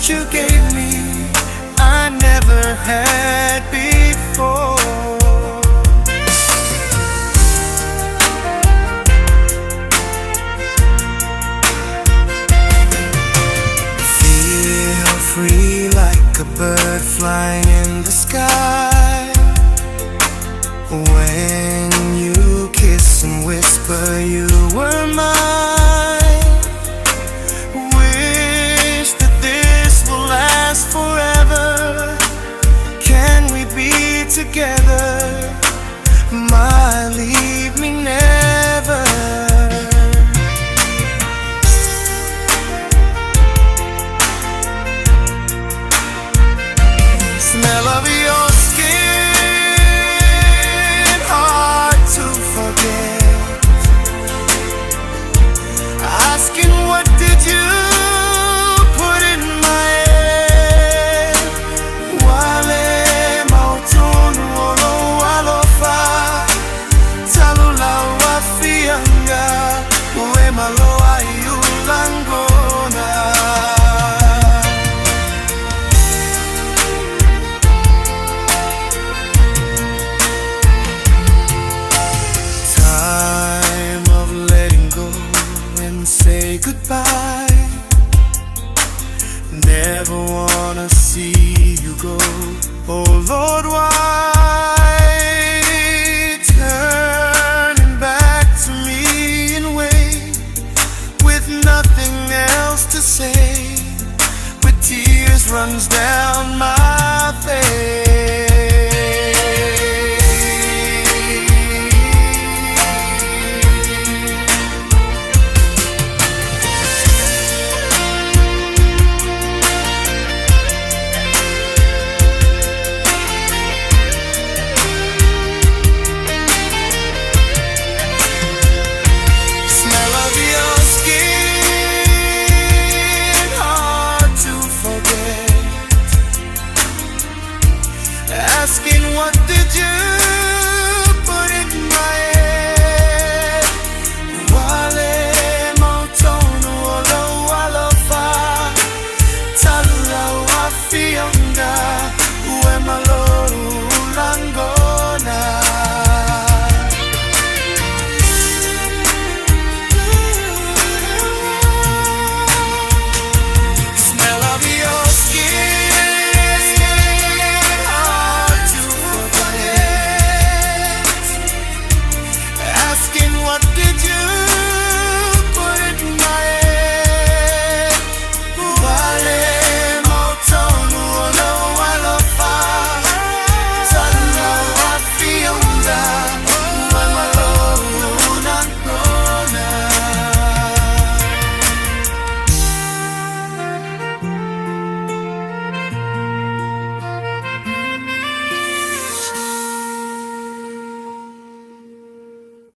what you gave me, I never had before. Feel free like a bird flying in the sky. When you kiss and whisper you were mine. Wish that this will last forever. Can we be together? My leave me never. Smell of your skin, hard to forget. Asking what did you put in my head? Wale mautono olo walofa, talula wafianga, uwe maloa yulangona. Say goodbye. Never wanna see you go. Oh Lord, why turning back to me in a way with nothing else to say? With tears runs down